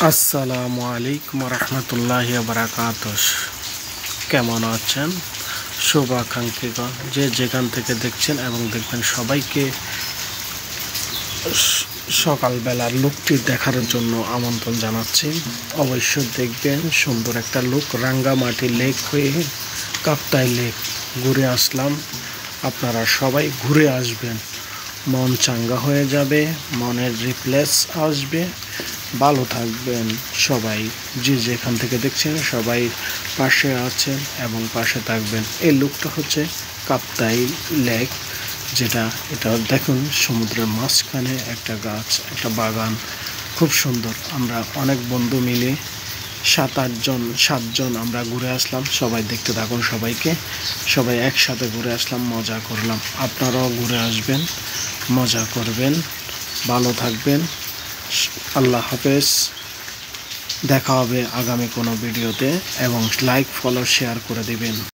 আসসালামু আলাইকুম রহমতুল্লাহি বারাকাতুহু। কেমন আছেন শুভাকাঙ্ক্ষীগণ? যে যেখান থেকে দেখছেন এবং দেখবেন সবাইকে সকালবেলার লুকটি দেখার জন্য আমন্ত্রণ জানাচ্ছি। অবশ্যই দেখবেন সুন্দর একটা লুক। রাঙ্গামাটি লেক হয়ে কাপ্তাই লেক ঘুরে আসলাম। আপনারা সবাই ঘুরে আসবেন, মন চাঙ্গা হয়ে যাবে, মনের রিপ্লেস আসবে, ভালো থাকবেন সবাই। যে যেখান থেকে দেখছেন সবাই পাশে আছেন এবং পাশে থাকবেন। এই লুকটা হচ্ছে কাপ্তাই লেক, এটা দেখুন সমুদ্রের মাঝখানে একটা গাছ, একটা বাগান, খুব সুন্দর। আমরা অনেক বন্ধু মিলে 7জন আমরা ঘুরে আসলাম। সবাই দেখতে থাকুন, সবাই একসাথে ঘুরে আসলাম, মজা করলাম। আপনারাও ঘুরে আসবেন, মজা করবেন, ভালো থাকবেন। আল্লাহ হাফেজ। দেখা হবে আগামী কোনো ভিডিওতে এবং লাইক, ফলো, শেয়ার করে দিবেন।